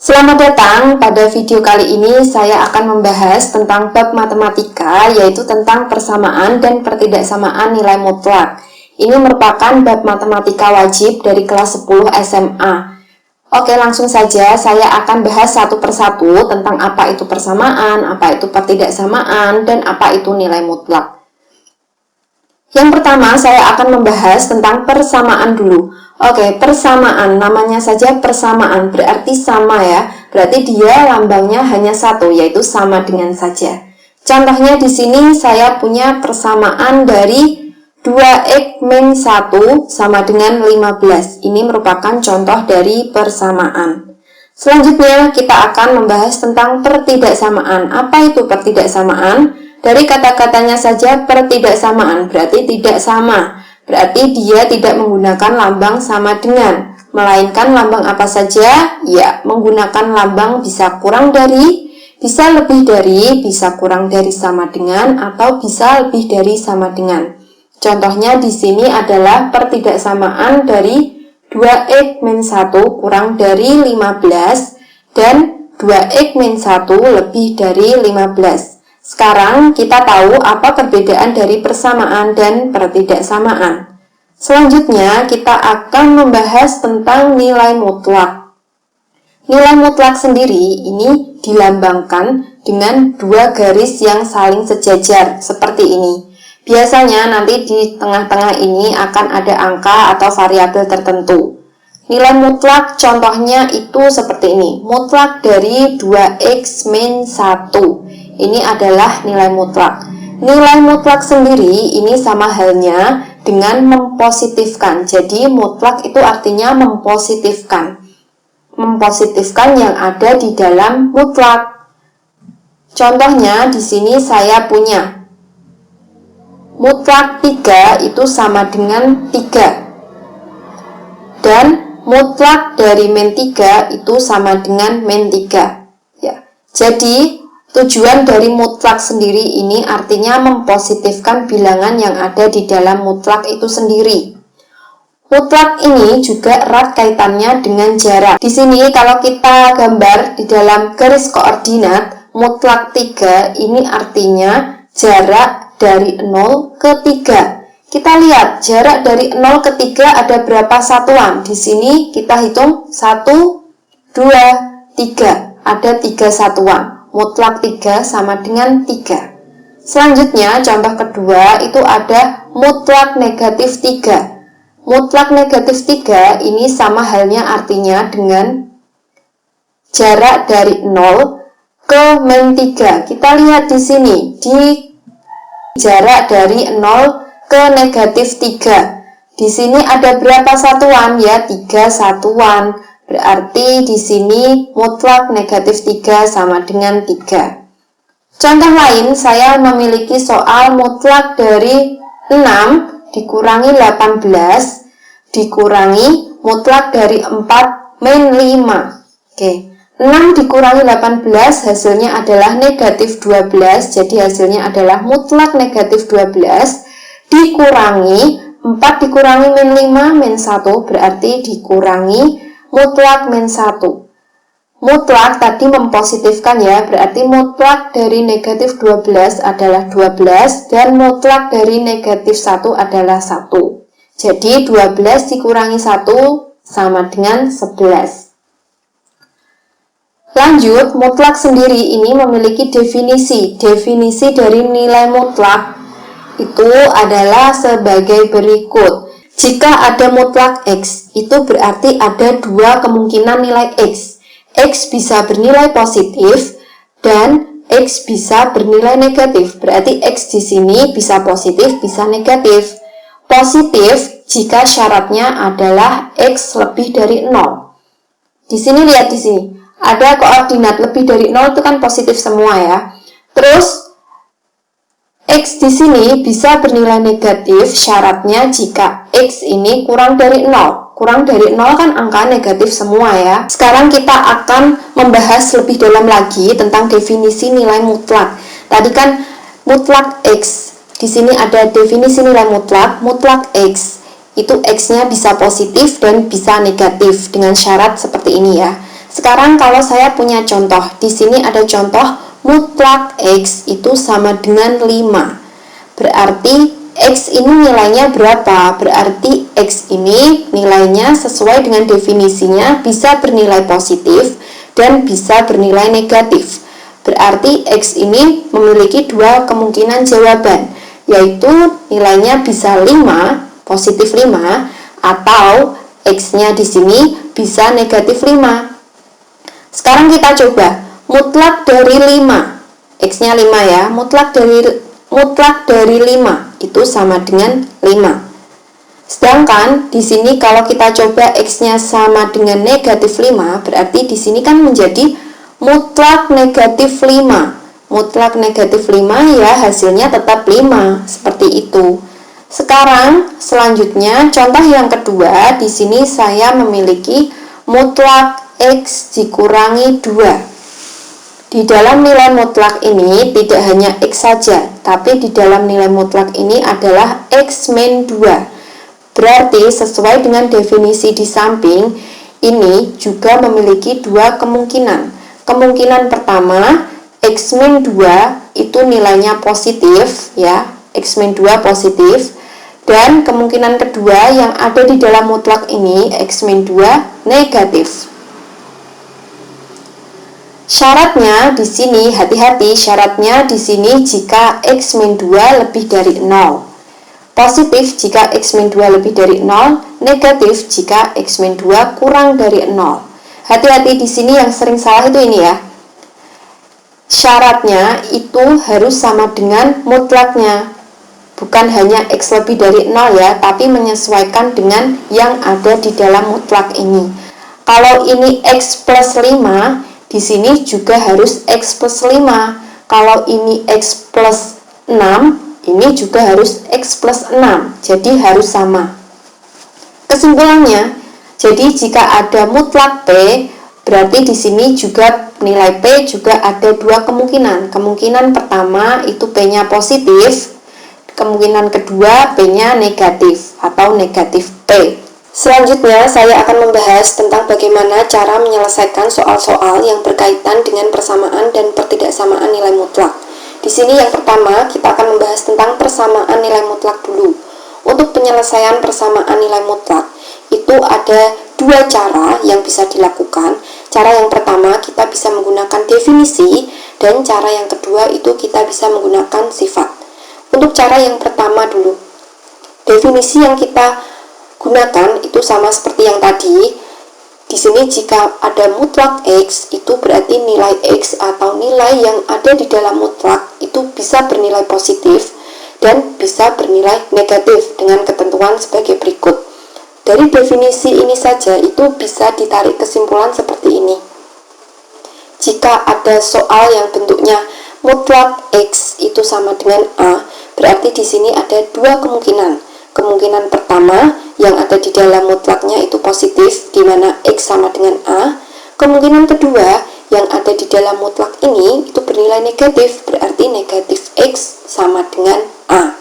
Selamat datang, pada video kali ini saya akan membahas tentang bab matematika, yaitu tentang persamaan dan pertidaksamaan nilai mutlak. Ini merupakan bab matematika wajib dari kelas 10 SMA. Oke, langsung saja saya akan bahas satu persatu tentang apa itu persamaan, apa itu pertidaksamaan, dan apa itu nilai mutlak. Yang pertama, saya akan membahas tentang persamaan dulu. Oke, persamaan, namanya saja persamaan, berarti sama ya. Berarti dia lambangnya hanya satu, yaitu sama dengan saja. Contohnya di sini saya punya persamaan dari 2x min 1 sama dengan 15. Ini merupakan contoh dari persamaan. Selanjutnya kita akan membahas tentang pertidaksamaan. Apa itu pertidaksamaan? Dari kata-katanya saja pertidaksamaan, berarti tidak sama. Berarti dia tidak menggunakan lambang sama dengan, melainkan lambang apa saja? Ya, menggunakan lambang bisa kurang dari, bisa lebih dari, bisa kurang dari sama dengan, atau bisa lebih dari sama dengan. Contohnya di sini adalah pertidaksamaan dari 2x min 1 kurang dari 15 dan 2x min 1 lebih dari 15. Sekarang kita tahu apa perbedaan dari persamaan dan pertidaksamaan. Selanjutnya kita akan membahas tentang nilai mutlak. Nilai mutlak sendiri ini dilambangkan dengan dua garis yang saling sejajar seperti ini. Biasanya nanti di tengah-tengah ini akan ada angka atau variabel tertentu. Nilai mutlak contohnya itu seperti ini. Mutlak dari 2x min 1. Ini adalah nilai mutlak. Nilai mutlak sendiri ini sama halnya dengan mempositifkan. Jadi mutlak itu artinya mempositifkan. Mempositifkan yang ada di dalam mutlak. Contohnya di sini saya punya mutlak 3 itu sama dengan 3. Dan mutlak dari min 3 itu sama dengan min 3. Ya. Jadi tujuan dari mutlak sendiri ini artinya mempositifkan bilangan yang ada di dalam mutlak itu sendiri. Mutlak ini juga erat kaitannya dengan jarak. Di sini kalau kita gambar di dalam garis koordinat, mutlak 3 ini artinya jarak dari 0 ke 3. Kita lihat jarak dari 0 ke 3 ada berapa satuan. Di sini kita hitung 1, 2, 3. Ada 3 satuan. Mutlak 3 sama dengan 3. Selanjutnya, contoh kedua itu ada mutlak negatif 3. Mutlak negatif 3 ini sama halnya artinya dengan jarak dari 0 ke min 3. Kita lihat di sini, di jarak dari 0 ke negatif 3. Di sini ada berapa satuan? Ya, 3 satuan. Berarti di sini mutlak negatif 3 sama dengan 3. Contoh lain, saya memiliki soal mutlak dari 6 dikurangi 18 dikurangi mutlak dari 4 min 5. Oke, 6 dikurangi 18 hasilnya adalah negatif 12. Jadi hasilnya adalah mutlak negatif 12 dikurangi 4 dikurangi min 5 min 1 berarti dikurangi mutlak min 1. Mutlak tadi mempositifkan ya, berarti mutlak dari negatif 12 adalah 12 dan mutlak dari negatif 1 adalah 1. Jadi 12 dikurangi 1 sama dengan 11. Lanjut, mutlak sendiri ini memiliki definisi. Definisi dari nilai mutlak itu adalah sebagai berikut. Jika ada mutlak X, itu berarti ada dua kemungkinan nilai X. X bisa bernilai positif dan X bisa bernilai negatif. Berarti X di sini bisa positif, bisa negatif. Positif jika syaratnya adalah X lebih dari 0. Di sini lihat di sini, ada koordinat lebih dari 0 itu kan positif semua ya. Terus X di sini bisa bernilai negatif syaratnya jika X ini kurang dari 0. Kurang dari 0 kan angka negatif semua ya. Sekarang kita akan membahas lebih dalam lagi tentang definisi nilai mutlak. Tadi kan mutlak X. Di sini ada definisi nilai mutlak. Mutlak X itu X-nya bisa positif dan bisa negatif dengan syarat seperti ini ya. Sekarang kalau saya punya contoh, di sini ada contoh mutlak X itu sama dengan 5. Berarti X ini nilainya berapa? Berarti X ini nilainya sesuai dengan definisinya bisa bernilai positif dan bisa bernilai negatif. Berarti X ini memiliki dua kemungkinan jawaban, yaitu nilainya bisa 5, positif 5, atau X-nya di sini bisa negatif 5. Sekarang kita coba mutlak dari 5. X-nya 5 ya. Mutlak dari 5 itu sama dengan 5. Sedangkan di sini kalau kita coba X-nya sama dengan negatif 5, berarti di sini kan menjadi mutlak negatif 5. Mutlak negatif 5 ya hasilnya tetap 5, seperti itu. Sekarang selanjutnya contoh yang kedua, di sini saya memiliki mutlak X dikurangi 2. Di dalam nilai mutlak ini tidak hanya X saja, tapi di dalam nilai mutlak ini adalah X min 2. Berarti sesuai dengan definisi di samping, ini juga memiliki dua kemungkinan. Kemungkinan pertama, X min 2 itu nilainya positif ya, X min 2 positif. Dan kemungkinan kedua yang ada di dalam mutlak ini, X min 2 negatif. Syaratnya di sini, hati-hati, syaratnya di sini jika X min 2 lebih dari 0. Positif jika X min 2 lebih dari 0, negatif jika X min 2 kurang dari 0. Hati-hati di sini yang sering salah itu ini ya. Syaratnya itu harus sama dengan mutlaknya. Bukan hanya X lebih dari 0 ya, tapi menyesuaikan dengan yang ada di dalam mutlak ini. Kalau ini X plus 5, di sini juga harus X plus 5. Kalau ini X plus 6, ini juga harus X plus 6. Jadi harus sama. Kesimpulannya, jadi jika ada mutlak P, berarti di sini juga nilai P juga ada dua kemungkinan. Kemungkinan pertama itu P-nya positif. Kemungkinan kedua P-nya negatif atau negatif P. Selanjutnya saya akan membahas tentang bagaimana cara menyelesaikan soal-soal yang berkaitan dengan persamaan dan pertidaksamaan nilai mutlak. Di sini yang pertama kita akan membahas tentang persamaan nilai mutlak dulu. Untuk penyelesaian persamaan nilai mutlak itu ada dua cara yang bisa dilakukan. Cara yang pertama kita bisa menggunakan definisi, dan cara yang kedua itu kita bisa menggunakan sifat. Untuk cara yang pertama dulu, definisi yang kita gunakan itu sama seperti yang tadi. Di sini jika ada mutlak X, itu berarti nilai X atau nilai yang ada di dalam mutlak itu bisa bernilai positif dan bisa bernilai negatif dengan ketentuan sebagai berikut. Dari definisi ini saja itu bisa ditarik kesimpulan seperti ini. Jika ada soal yang bentuknya mutlak X itu sama dengan A, berarti di sini ada dua kemungkinan. Kemungkinan pertama yang ada di dalam mutlaknya itu positif, di mana X sama dengan A. Kemungkinan kedua yang ada di dalam mutlak ini itu bernilai negatif, berarti negatif X sama dengan A.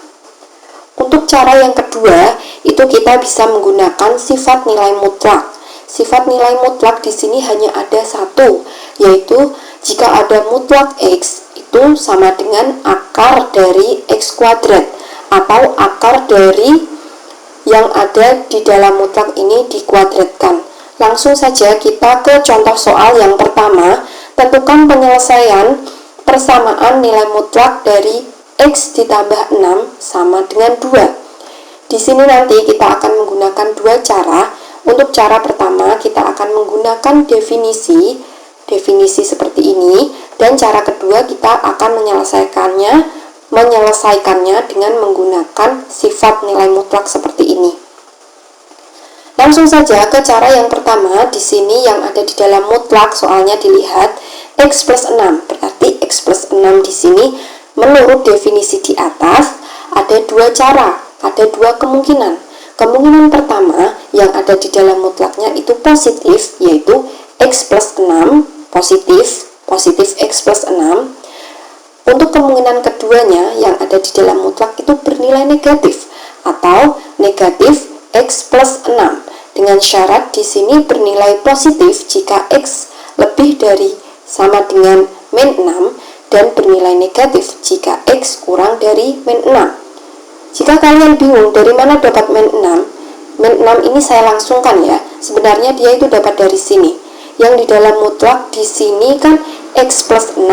Untuk cara yang kedua, itu kita bisa menggunakan sifat nilai mutlak. Sifat nilai mutlak di sini hanya ada satu, yaitu jika ada mutlak X itu sama dengan akar dari X kuadrat atau akar dari yang ada di dalam mutlak ini dikuadratkan. Langsung saja kita ke contoh soal yang pertama. Tentukan penyelesaian persamaan nilai mutlak dari X ditambah 6 sama dengan 2. Di sini nanti kita akan menggunakan dua cara. Untuk cara pertama kita akan menggunakan definisi seperti ini, dan cara kedua kita akan menyelesaikannya dengan menggunakan sifat nilai mutlak seperti ini. Langsung saja ke cara yang pertama. Di sini yang ada di dalam mutlak soalnya dilihat X plus 6, berarti X plus 6 di sini menurut definisi di atas ada dua cara, ada dua kemungkinan. Kemungkinan pertama yang ada di dalam mutlaknya itu positif, yaitu X plus 6 positif X plus 6. Untuk kemungkinan keduanya yang ada di dalam mutlak itu bernilai negatif atau negatif X plus 6, dengan syarat di sini bernilai positif jika X lebih dari sama dengan min 6 dan bernilai negatif jika X kurang dari min 6. Jika kalian bingung dari mana dapat min 6, min 6 ini saya langsungkan ya. Sebenarnya dia itu dapat dari sini. Yang di dalam mutlak di sini kan X plus 6.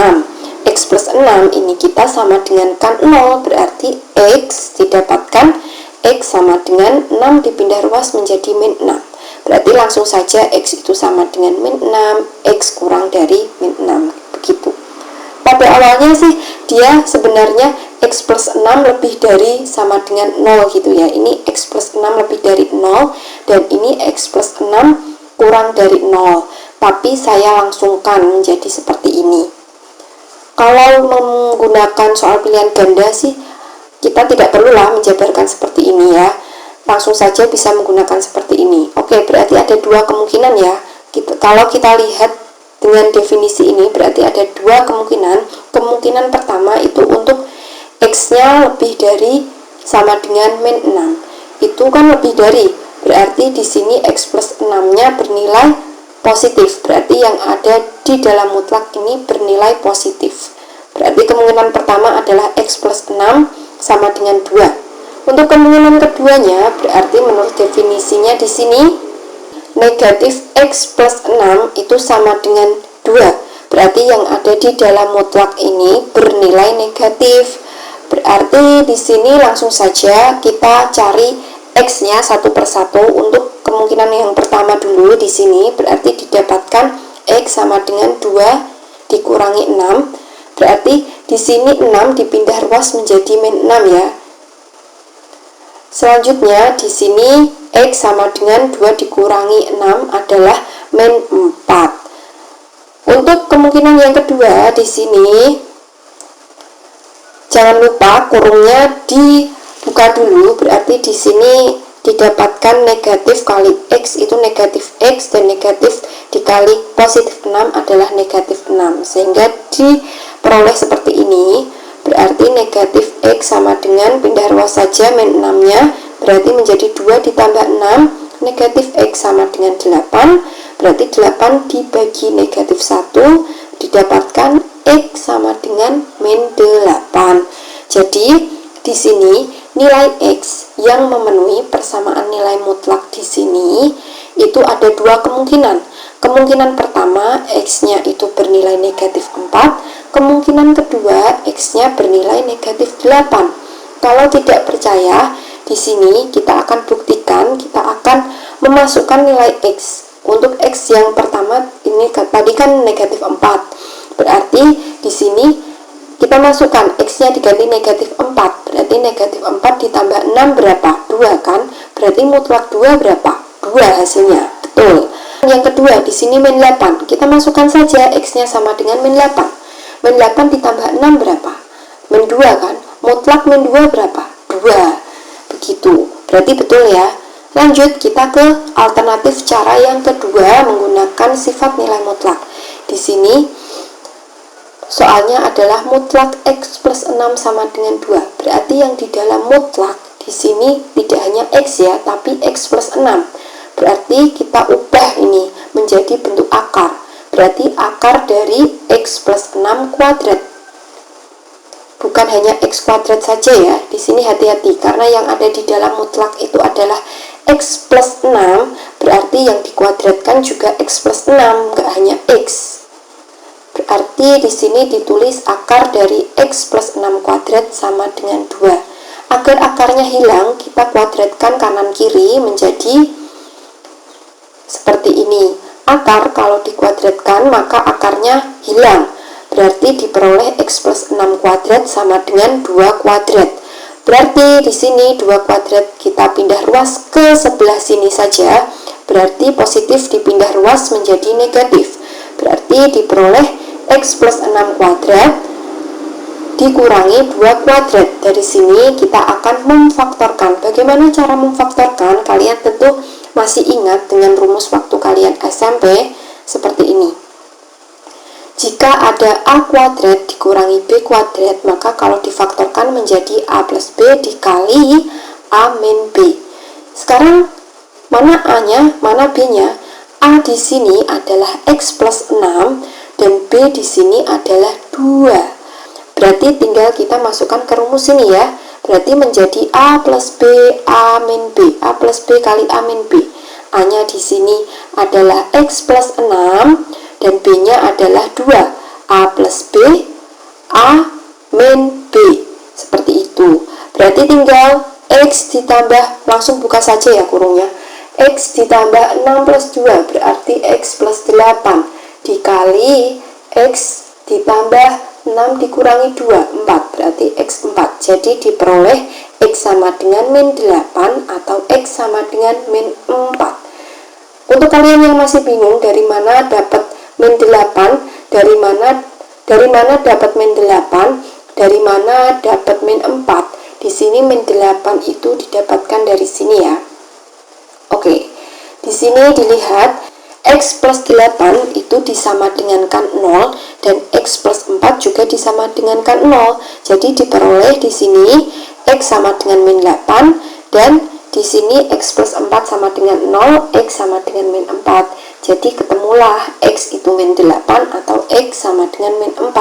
X plus 6 ini kita sama dengan kan 0, berarti X didapatkan X sama dengan 6 dipindah ruas menjadi min 6. Berarti langsung saja X itu sama dengan min 6, X kurang dari min 6. Begitu. Pada awalnya sih dia sebenarnya X plus 6 lebih dari sama dengan 0 gitu ya. Ini X plus 6 lebih dari 0 dan ini X plus 6 kurang dari 0. Tapi saya langsungkan menjadi seperti ini. Kalau menggunakan soal pilihan ganda sih kita tidak perlulah menjabarkan seperti ini ya. Langsung saja bisa menggunakan seperti ini. Oke, berarti ada dua kemungkinan ya. Kalau kita lihat dengan definisi ini berarti ada dua kemungkinan. Kemungkinan pertama itu untuk X-nya lebih dari sama dengan min 6. Itu kan lebih dari. Berarti di sini X plus 6-nya bernilai positif. Berarti yang ada di dalam mutlak ini bernilai positif. Berarti kemungkinan pertama adalah X plus 6 sama dengan 2. Untuk kemungkinan keduanya berarti menurut definisinya di sini negatif X plus 6 itu sama dengan 2. Berarti yang ada di dalam mutlak ini bernilai negatif. Berarti di sini langsung saja kita cari X-nya satu persatu. Untuk kemungkinan yang pertama dulu di sini berarti didapatkan X sama dengan 2 dikurangi 6. Berarti di sini 6 dipindah ruas menjadi min 6 ya. Selanjutnya di sini X sama dengan 2 dikurangi 6 adalah min 4. Untuk kemungkinan yang kedua di sini jangan lupa kurungnya dibuka dulu, berarti di sini didapatkan negatif kali X itu negatif X dan negatif dikali positif 6 adalah negatif 6 sehingga diperoleh seperti ini. Berarti negatif X sama dengan pindah ruas saja min 6 nya berarti menjadi 2 ditambah 6, negatif X sama dengan 8, berarti 8 dibagi negatif 1 didapatkan X sama dengan min 8. Jadi di sini nilai X yang memenuhi persamaan nilai mutlak di sini itu ada dua kemungkinan. Kemungkinan pertama X-nya itu bernilai negatif 4, kemungkinan kedua X-nya bernilai negatif 8. Kalau tidak percaya, di sini kita akan buktikan, kita akan memasukkan nilai X. Untuk X yang pertama ini tadi kan negatif 4. Berarti di sini kita masukkan X-nya diganti negatif 4. Berarti negatif 4 ditambah 6 berapa? 2 kan? Berarti mutlak 2 berapa? 2 hasilnya. Betul. Yang kedua di sini min 8. Kita masukkan saja X-nya sama dengan min 8. Min 8 ditambah 6 berapa? Min 2 kan? Mutlak min 2 berapa? 2. Begitu. Berarti betul ya. Lanjut kita ke alternatif cara yang kedua menggunakan sifat nilai mutlak. Di sini soalnya adalah mutlak X plus 6 sama dengan 2. Berarti yang di dalam mutlak di sini tidak hanya X ya, tapi X plus 6. Berarti kita ubah ini menjadi bentuk akar. Berarti akar dari X plus 6 kuadrat. Bukan hanya X kuadrat saja ya. Di sini hati-hati karena yang ada di dalam mutlak itu adalah X plus 6. Berarti yang dikuadratkan juga X plus 6, nggak hanya X. Berarti di sini ditulis akar dari X plus 6 kuadrat sama dengan 2. Agar akarnya hilang, kita kuadratkan kanan kiri menjadi seperti ini. Akar kalau dikuadratkan maka akarnya hilang. Berarti diperoleh X plus 6 kuadrat sama dengan 2 kuadrat. Berarti di sini 2 kuadrat kita pindah ruas ke sebelah sini saja. Berarti positif dipindah ruas menjadi negatif. Berarti diperoleh X plus 6 kuadrat dikurangi 2 kuadrat. Dari sini kita akan memfaktorkan. Bagaimana cara memfaktorkan? Kalian tentu masih ingat dengan rumus waktu kalian SMP seperti ini. Jika ada A kuadrat dikurangi B kuadrat, maka kalau difaktorkan menjadi A plus B dikali A min B. Sekarang mana A-nya, mana B-nya? A di sini adalah X plus 6 dan B di sini adalah 2. Berarti tinggal kita masukkan ke rumus ini ya. Berarti menjadi A plus B, A min B. A plus B kali A min B. A-nya di sini adalah X plus 6 dan B-nya adalah 2. A plus B, A min B. Seperti itu. Berarti tinggal X ditambah, langsung buka saja ya kurungnya. X ditambah 6 plus 2 berarti X plus 8 dikali X ditambah 6 dikurangi 2, 4 berarti X 4. Jadi diperoleh X sama dengan min 8 atau X sama dengan min 4. Untuk kalian yang masih bingung dari mana dapat min 8, dari mana dapat min 8, dari mana dapat min 4, di sini min 8 itu didapatkan dari sini ya. Oke, di sini dilihat X plus 8 itu disamadengankan 0 dan X plus 4 juga disamadengankan 0. Jadi diperoleh di sini X sama dengan min 8 dan di sini X plus 4 sama dengan 0, X sama dengan min 4. Jadi ketemulah X itu min 8 atau X sama dengan min 4.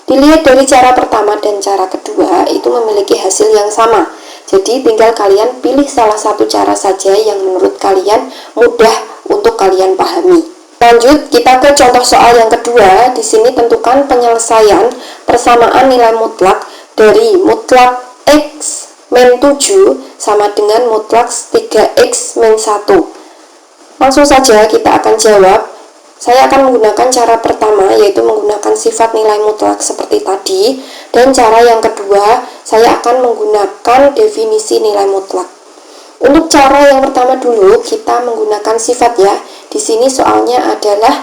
Dilihat dari cara pertama dan cara kedua itu memiliki hasil yang sama. Jadi tinggal kalian pilih salah satu cara saja yang menurut kalian mudah untuk kalian pahami. Lanjut kita ke contoh soal yang kedua. Di sini tentukan penyelesaian persamaan nilai mutlak dari mutlak X min 7 sama dengan mutlak 3X min 1. Langsung saja kita akan jawab. Saya akan menggunakan cara pertama, yaitu menggunakan sifat nilai mutlak seperti tadi. Dan cara yang kedua, saya akan menggunakan definisi nilai mutlak. Untuk cara yang pertama dulu, kita menggunakan sifat ya. Di sini soalnya adalah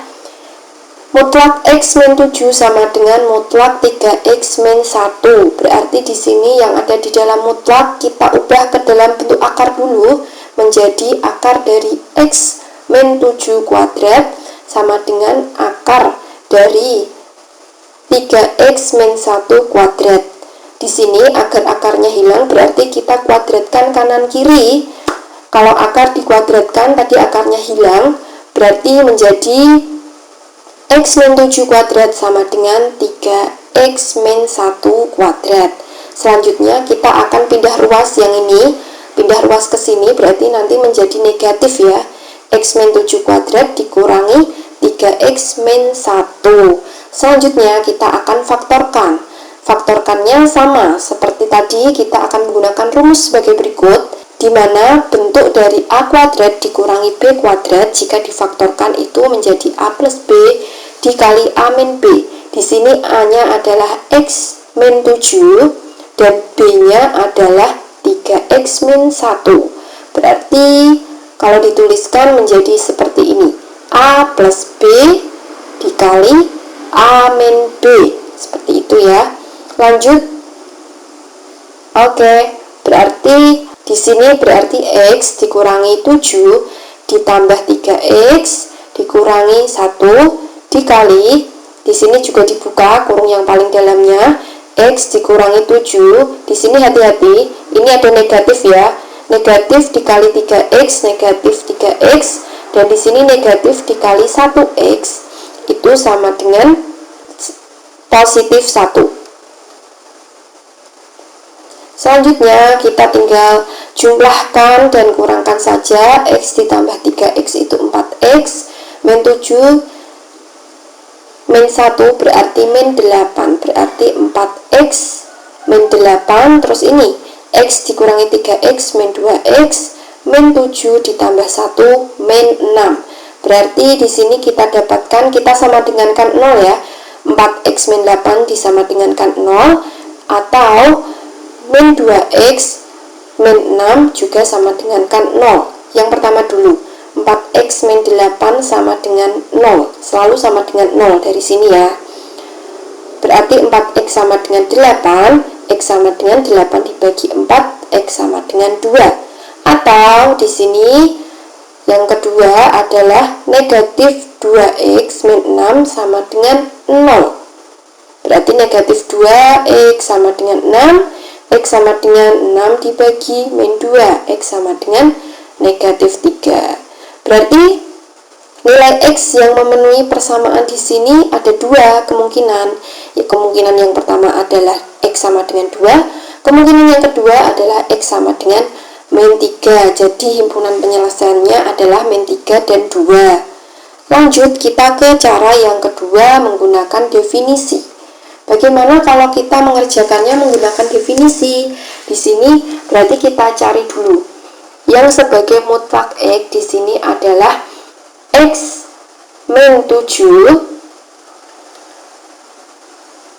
mutlak X min 7 sama dengan mutlak 3X min 1. Berarti di sini yang ada di dalam mutlak kita ubah ke dalam bentuk akar dulu, menjadi akar dari X min 7 kuadrat sama dengan akar dari 3X min 1 kuadrat. Di sini agar akarnya hilang berarti kita kuadratkan kanan kiri. Kalau akar dikuadratkan tadi akarnya hilang, berarti menjadi X min 7 kuadrat sama dengan 3X min 1 kuadrat. Selanjutnya kita akan pindah ruas yang ini, pindah ruas ke sini berarti nanti menjadi negatif ya. X min 7 kuadrat dikurangi 3X min 1. Selanjutnya kita akan faktorkan. Faktorkannya sama seperti tadi, kita akan menggunakan rumus sebagai berikut, di mana bentuk dari A kuadrat dikurangi B kuadrat jika difaktorkan itu menjadi A plus B dikali A min B. Di sini A-nya adalah X min 7 dan B-nya adalah 3X min 1. Berarti kalau dituliskan menjadi seperti ini, A plus B dikali A min B. Seperti itu ya. Lanjut. Oke, berarti di sini berarti X dikurangi 7 ditambah 3X dikurangi 1 dikali, di sini juga dibuka kurung yang paling dalamnya, X dikurangi 7. Di sini hati-hati, ini ada negatif ya. Negatif dikali 3X, negatif 3X, dan di sini negatif dikali 1X itu sama dengan positif 1. Selanjutnya kita tinggal jumlahkan dan kurangkan saja. X ditambah 3X itu 4X, min 7 min 1 berarti min 8, berarti 4X min 8. Terus ini X dikurangi 3X min 2X min 7 ditambah 1 min 6. Berarti di sini kita dapatkan, kita sama dengankan 0 ya. 4X min 8 disama dengankan 0, atau min 2X min 6 juga sama dengankan 0. Yang pertama dulu, 4X min 8 sama dengan 0, selalu sama dengan 0 dari sini ya. Berarti 4X sama dengan 8, X sama dengan 8 dibagi 4, X sama dengan 2. Atau di sini yang kedua adalah negatif 2X min 6 sama dengan 0. Berarti negatif 2X sama dengan 6, X sama dengan 6 dibagi min 2, X sama dengan negatif 3. Berarti Nilai X yang memenuhi persamaan di sini ada dua kemungkinan. Ya, kemungkinan yang pertama adalah X sama dengan 2, kemungkinan yang kedua adalah X sama dengan min 3. Jadi himpunan penyelesaiannya adalah min 3 dan 2. Lanjut kita ke cara yang kedua menggunakan definisi. Bagaimana kalau kita mengerjakannya menggunakan definisi? Di sini berarti kita cari dulu. Yang sebagai mutlak X di sini adalah X min 7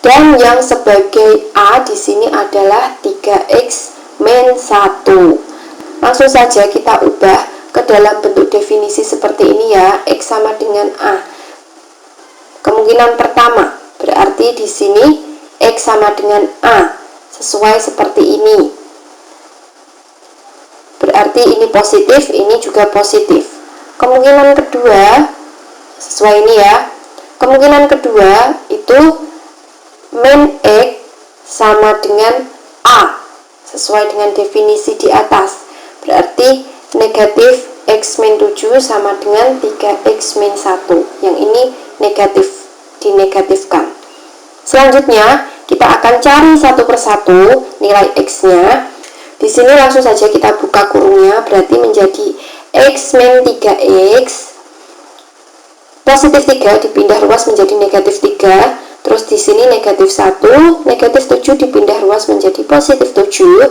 dan yang sebagai A di sini adalah 3X min 1. Langsung saja kita ubah ke dalam bentuk definisi seperti ini ya. X sama dengan A. Kemungkinan pertama berarti di sini X sama dengan A sesuai seperti ini. Berarti ini positif, ini juga positif. Kemungkinan kedua sesuai ini ya. Kemungkinan kedua itu min X sama dengan A sesuai dengan definisi di atas. Berarti negatif X min 7 sama dengan 3X min 1. Yang ini negatif, dinegatifkan. Selanjutnya kita akan cari satu persatu nilai X-nya. Di sini langsung saja kita buka kurungnya, berarti menjadi X min 3X positif 3 dipindah ruas menjadi negatif 3. Terus di sini negatif 1, negatif 7 dipindah ruas menjadi positif 7.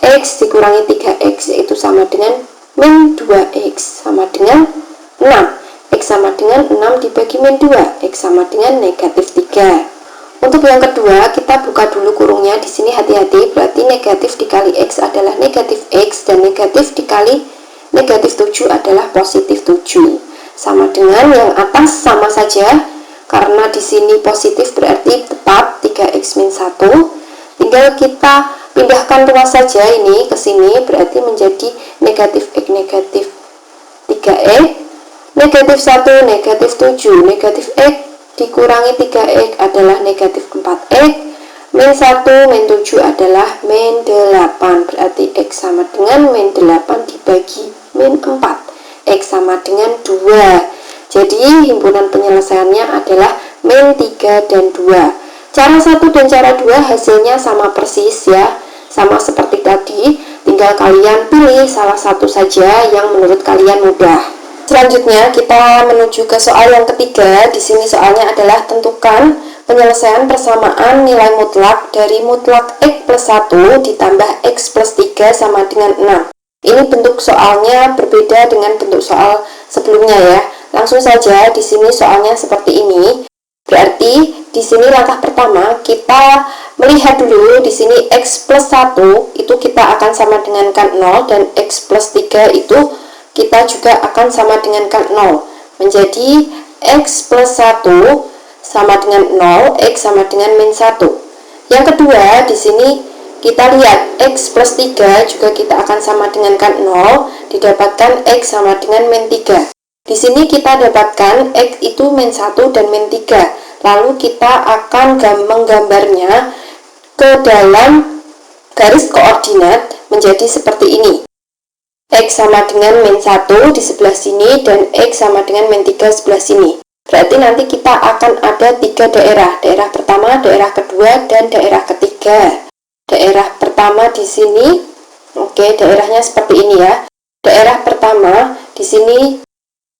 X dikurangi 3X yaitu sama dengan min 2X sama dengan 6. X sama dengan 6 dibagi min 2, X sama dengan negatif 3. Untuk yang kedua kita buka dulu kurungnya. Di sini hati-hati, berarti negatif dikali X adalah negatif X dan negatif dikali negatif 7 adalah positif 7. Sama dengan yang atas sama saja. Karena di sini positif berarti tepat 3X min 1. Tinggal kita pindahkan ruas saja ini ke sini, berarti menjadi negatif X negatif 3X, negatif 1 negatif 7, negatif X dikurangi 3X adalah negatif 4X, min 1 min 7 adalah min 8. Berarti X sama dengan min 8 dibagi min 4, X sama dengan 2. Jadi himpunan penyelesaiannya adalah min 3 dan 2. Cara 1 dan cara 2 hasilnya sama persis ya, sama seperti tadi. Tinggal kalian pilih salah satu saja yang menurut kalian mudah. Selanjutnya kita menuju ke soal yang ketiga. Di sini soalnya adalah tentukan penyelesaian persamaan nilai mutlak dari mutlak X plus 1 ditambah X plus 3 sama dengan 6. Ini bentuk soalnya berbeda dengan bentuk soal sebelumnya ya. Langsung saja di sini soalnya seperti ini. Berarti di sini langkah pertama kita melihat dulu di sini X plus 1 itu kita akan sama dengan kan 0 dan X plus 3 itu kita juga akan sama dengan kan 0. Menjadi X plus 1 sama dengan 0, X sama dengan min 1. Yang kedua di sini kita lihat X plus 3 juga kita akan sama dengan kan 0, didapatkan X sama dengan min 3. Di sini kita dapatkan X itu min 1 dan min 3. Lalu kita akan menggambarnya ke dalam garis koordinat menjadi seperti ini. X sama dengan min 1 di sebelah sini dan X sama dengan min 3 sebelah sini. Berarti nanti kita akan ada 3 daerah. Daerah pertama, daerah kedua, dan daerah ketiga. Daerah pertama di sini, oke, daerahnya seperti ini ya. Daerah pertama di sini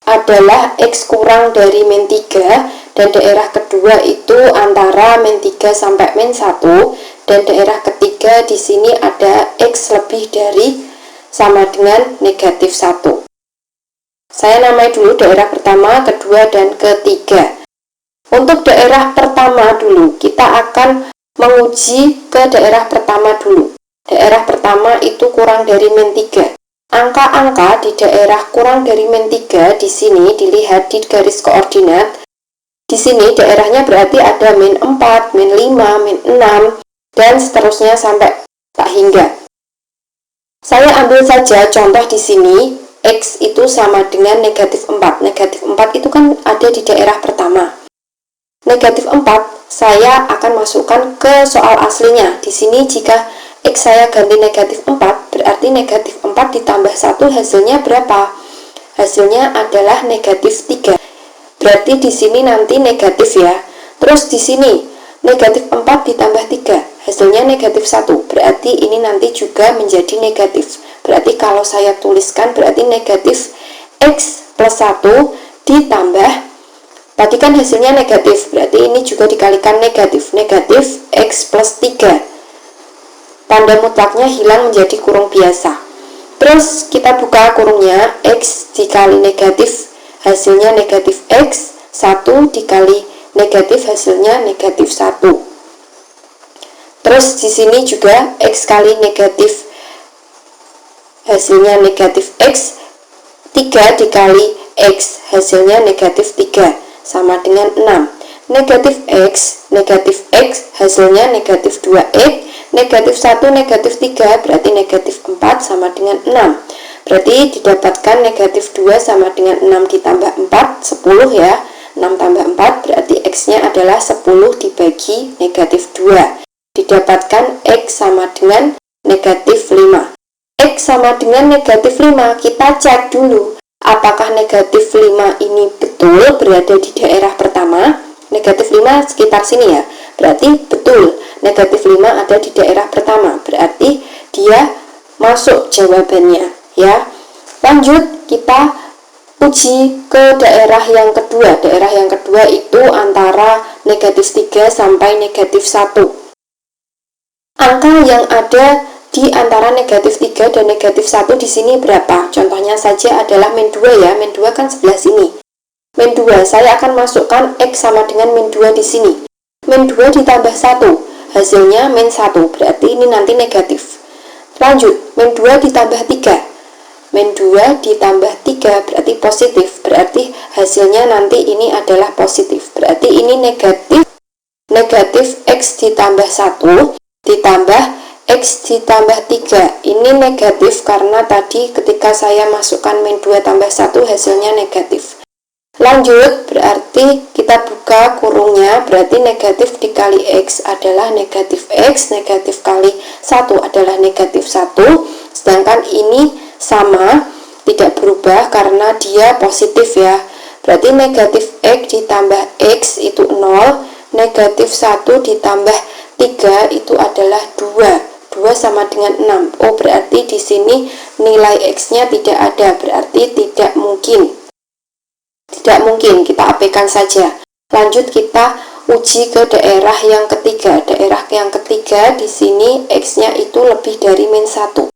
adalah X kurang dari min 3 dan daerah kedua itu antara min 3 sampai min 1 dan daerah ketiga di sini ada X lebih dari sama dengan negatif 1. Saya namai dulu daerah pertama, kedua, dan ketiga. Untuk daerah pertama dulu, kita akan menguji ke daerah pertama dulu. Daerah pertama itu kurang dari min 3. Angka-angka di daerah kurang dari min 3 di sini dilihat di garis koordinat. Di sini daerahnya berarti ada min 4, min 5, min 6, dan seterusnya sampai tak hingga. Saya ambil saja contoh di sini, X itu sama dengan negatif 4. Negatif 4 itu kan ada di daerah pertama. Negatif 4 saya akan masukkan ke soal aslinya. Di sini jika X saya ganti negatif 4, berarti negatif 4 ditambah 1 hasilnya berapa? hasilnya adalah negatif 3. Berarti di sini nanti negatif ya. Terus di sini negatif 4 ditambah 3, hasilnya negatif 1. Berarti ini nanti juga menjadi negatif. Berarti kalau saya tuliskan berarti negatif X plus 1 ditambah, tadi kan hasilnya negatif, berarti ini juga dikalikan negatif. Negatif X plus 3. Tanda mutlaknya hilang menjadi kurung biasa. Terus kita buka kurungnya, X dikali negatif, hasilnya negatif X. 1 dikali negatif, hasilnya negatif 1. Terus di sini juga X kali negatif, hasilnya negatif X. 3 dikali X, hasilnya negatif 3, sama dengan 6. Negatif X, hasilnya negatif 2X. Negatif 1, negatif 3, berarti negatif 4 sama dengan 6. Berarti didapatkan negatif 2 sama dengan 6 ditambah 4, 10 ya. 6 tambah 4 berarti X-nya adalah 10 dibagi negatif 2. Didapatkan X sama dengan negatif 5. X sama dengan negatif 5, kita cek dulu apakah negatif 5 ini betul berada di daerah pertama. Negatif 5 sekitar sini ya, berarti betul negatif 5 ada di daerah pertama, berarti dia masuk jawabannya ya. Lanjut kita uji ke daerah yang kedua. Daerah yang kedua itu antara negatif 3 sampai negatif 1. Angka yang ada di antara negatif 3 dan negatif 1 di sini berapa? Contohnya saja adalah min 2 ya. Min 2 kan sebelah sini. Min 2, saya akan masukkan X sama dengan min 2 di sini. Min 2 ditambah 1, hasilnya min 1, berarti ini nanti negatif. Lanjut, min 2 ditambah 3. Min 2 ditambah 3 berarti positif, berarti hasilnya nanti ini adalah positif. Berarti ini negatif. Negatif X ditambah 1 ditambah X ditambah 3. Ini negatif karena tadi ketika saya masukkan min 2 tambah 1 hasilnya negatif. Lanjut, berarti kita buka kurungnya, berarti negatif dikali X adalah negatif X, negatif kali 1 adalah negatif 1, sedangkan ini sama, tidak berubah karena dia positif ya. Berarti negatif X ditambah X itu 0, negatif 1 ditambah 3 itu adalah 2. 2 sama dengan 6. Oh, berarti di sini nilai X-nya tidak ada, berarti tidak mungkin. Tidak mungkin, kita abaikan saja. Lanjut kita uji ke daerah yang ketiga. Daerah yang ketiga di sini X-nya itu lebih dari min 1.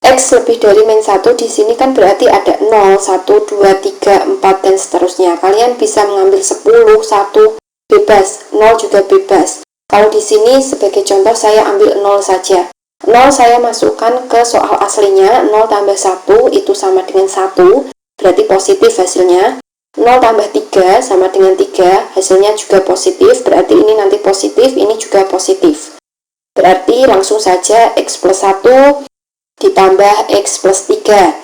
X lebih dari min 1 di sini kan berarti ada 0, 1, 2, 3, 4 dan seterusnya. Kalian bisa mengambil 10, 1 bebas, 0 juga bebas. Kalau di sini sebagai contoh saya ambil 0 saja. 0 saya masukkan ke soal aslinya, 0 tambah 1 itu sama dengan 1, berarti positif hasilnya. 0 tambah 3 sama dengan 3, hasilnya juga positif, berarti ini nanti positif, ini juga positif. Berarti langsung saja X plus 1 ditambah X plus 3.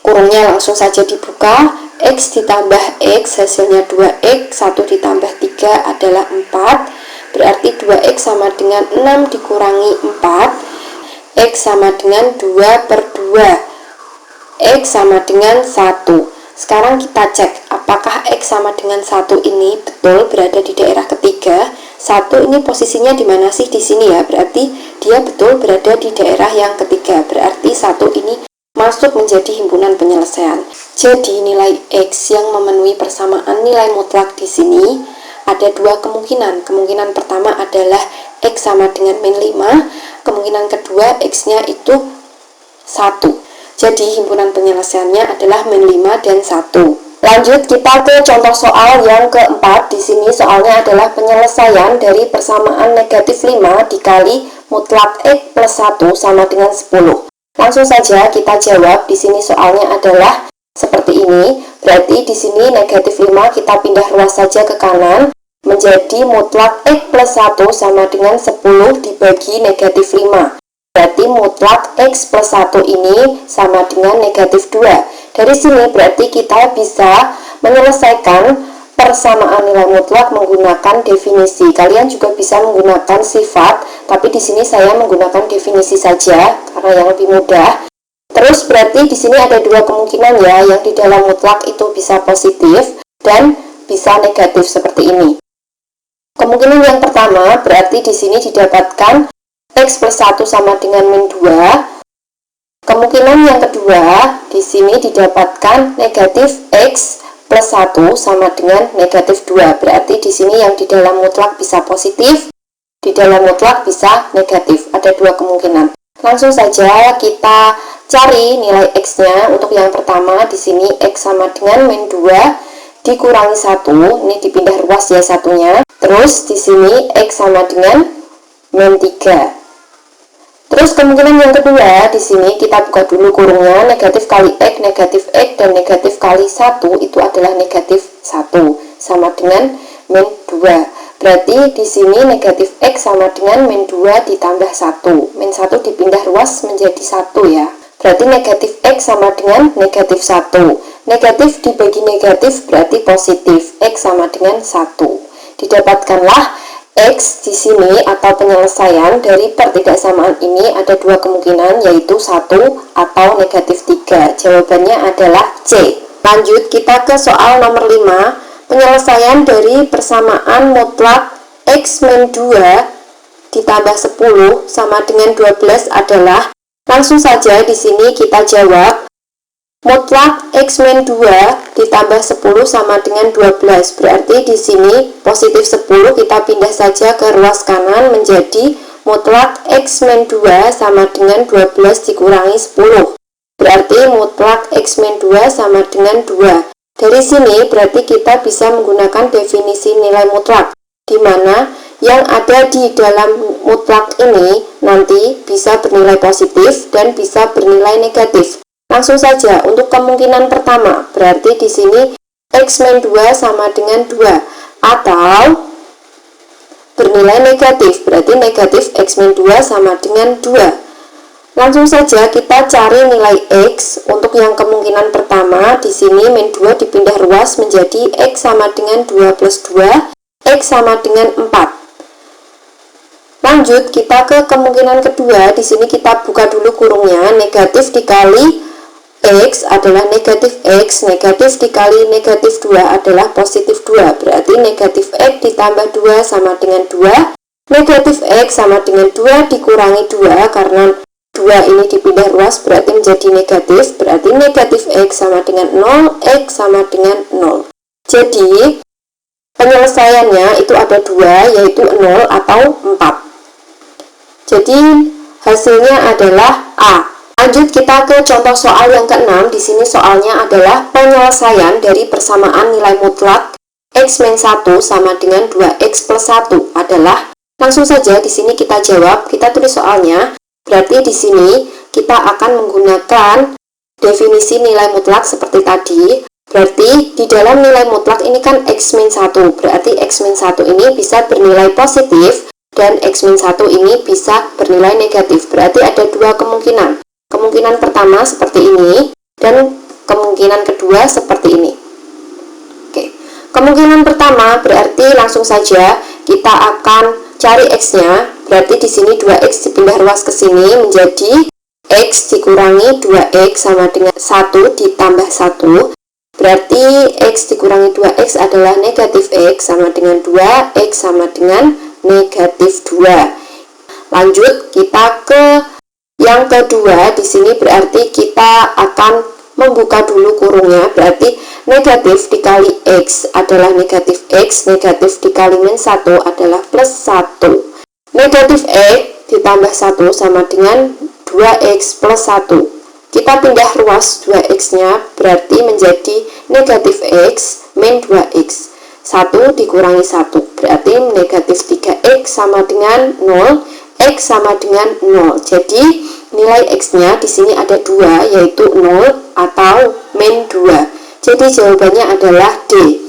Kurungnya langsung saja dibuka, X ditambah X hasilnya 2X, 1 ditambah 3 adalah 4, berarti 2X sama dengan 6 dikurangi 4, X sama dengan 2 per 2, X sama dengan 1. Sekarang kita cek apakah X sama dengan 1 ini betul berada di daerah ketiga. 1 ini posisinya di mana sih? Di sini ya, berarti dia betul berada di daerah yang ketiga. Berarti 1 ini masuk menjadi himpunan penyelesaian. Jadi nilai X yang memenuhi persamaan nilai mutlak di sini ada dua kemungkinan. Kemungkinan pertama adalah X sama dengan min 5. Kemungkinan kedua X-nya itu 1. Jadi himpunan penyelesaiannya adalah min 5 dan 1. Lanjut kita ke contoh soal yang keempat. Di sini soalnya adalah penyelesaian dari persamaan negatif 5 dikali mutlak X plus 1 sama dengan 10. Langsung saja kita jawab. Di sini soalnya adalah seperti ini. Berarti di sini negatif 5 kita pindah ruas saja ke kanan menjadi mutlak X plus 1 sama dengan 10 dibagi negatif 5. Berarti mutlak X plus 1 ini sama dengan negatif 2. Dari sini berarti kita bisa menyelesaikan persamaan nilai mutlak menggunakan definisi. Kalian juga bisa menggunakan sifat, tapi di sini saya menggunakan definisi saja karena yang lebih mudah. Terus berarti di sini ada dua kemungkinan ya, yang di dalam mutlak itu bisa positif dan bisa negatif seperti ini. Kemungkinan yang pertama berarti di sini didapatkan X plus 1 sama dengan min 2. Kemungkinan yang kedua di sini didapatkan negatif X plus 1 sama dengan negatif 2. Berarti di sini yang di dalam mutlak bisa positif, di dalam mutlak bisa negatif. Ada dua kemungkinan. Langsung saja kita cari nilai X-nya. Untuk yang pertama di sini X sama dengan min 2 dikurangi 1. Ini dipindah ruas ya satunya. Terus di sini X sama dengan min 3. Terus kemungkinan yang kedua di sini kita buka dulu kurungnya, negatif kali X dan negatif kali 1 itu adalah negatif 1 sama dengan min 2. Berarti di sini negatif X sama dengan min 2 ditambah 1. Min 1 dipindah ruas menjadi 1 ya. Berarti negatif X sama dengan negatif 1. Negatif dibagi negatif berarti positif. X sama dengan 1. Didapatkanlah X di sini atau penyelesaian dari pertidaksamaan ini ada dua kemungkinan, yaitu 1 atau negatif 3. Jawabannya adalah C. Lanjut kita ke soal nomor 5. Penyelesaian dari persamaan mutlak X min 2 ditambah 10 sama dengan 12 adalah, langsung saja di sini kita jawab mutlak X min 2 ditambah 10 sama dengan 12. Berarti di sini positif 10 kita pindah saja ke ruas kanan menjadi mutlak X min 2 sama dengan 12 dikurangi 10. Berarti mutlak X min 2 sama dengan 2. Dari sini berarti kita bisa menggunakan definisi nilai mutlak, di mana yang ada di dalam mutlak ini nanti bisa bernilai positif dan bisa bernilai negatif. Langsung saja untuk kemungkinan pertama, berarti di sini X min 2 sama dengan 2 atau bernilai negatif, berarti negatif X min 2 sama dengan 2. Langsung saja kita cari nilai X. Untuk yang kemungkinan pertama, di sini min 2 dipindah ruas menjadi X sama dengan 2 plus 2, X sama dengan 4. Lanjut kita ke kemungkinan kedua. Di sini kita buka dulu kurungnya, negatif dikali X adalah negatif X, negatif dikali negatif 2 adalah positif 2. Berarti negatif X ditambah 2 sama dengan 2. Negatif X sama dengan 2 dikurangi 2, karena 2 ini dipindah ruas berarti menjadi negatif. Berarti negatif X sama dengan 0, X sama dengan 0. Jadi penyelesaiannya itu ada 2, yaitu 0 atau 4. Jadi hasilnya adalah A. Lanjut kita ke contoh soal yang ke-6. Di sini soalnya adalah penyelesaian dari persamaan nilai mutlak X min 1 sama dengan 2X plus 1 adalah, langsung saja di sini kita jawab, kita tulis soalnya. Berarti di sini kita akan menggunakan definisi nilai mutlak seperti tadi. Berarti di dalam nilai mutlak ini kan X min 1, berarti X min 1 ini bisa bernilai positif dan X min 1 ini bisa bernilai negatif. Berarti ada dua kemungkinan. Kemungkinan pertama seperti ini dan kemungkinan kedua seperti ini. Oke. Kemungkinan pertama berarti langsung saja kita akan cari X-nya. Berarti di sini 2X dipindah ruas ke sini menjadi X dikurangi 2X sama dengan 1 ditambah 1. Berarti X dikurangi 2X adalah negatif X sama dengan 2, X sama dengan negatif 2. Lanjut kita ke yang kedua. Di sini berarti kita akan membuka dulu kurungnya. Berarti negatif dikali X adalah negatif X, negatif dikali min 1 adalah plus 1. Negatif X ditambah 1 sama dengan 2X plus 1. Kita pindah ruas 2X-nya, berarti menjadi negatif X min 2X. 1 dikurangi 1, berarti negatif 3X sama dengan 0, X sama dengan 0. Jadi nilai X-nya di sini ada 2, yaitu 0 atau min 2. Jadi jawabannya adalah D.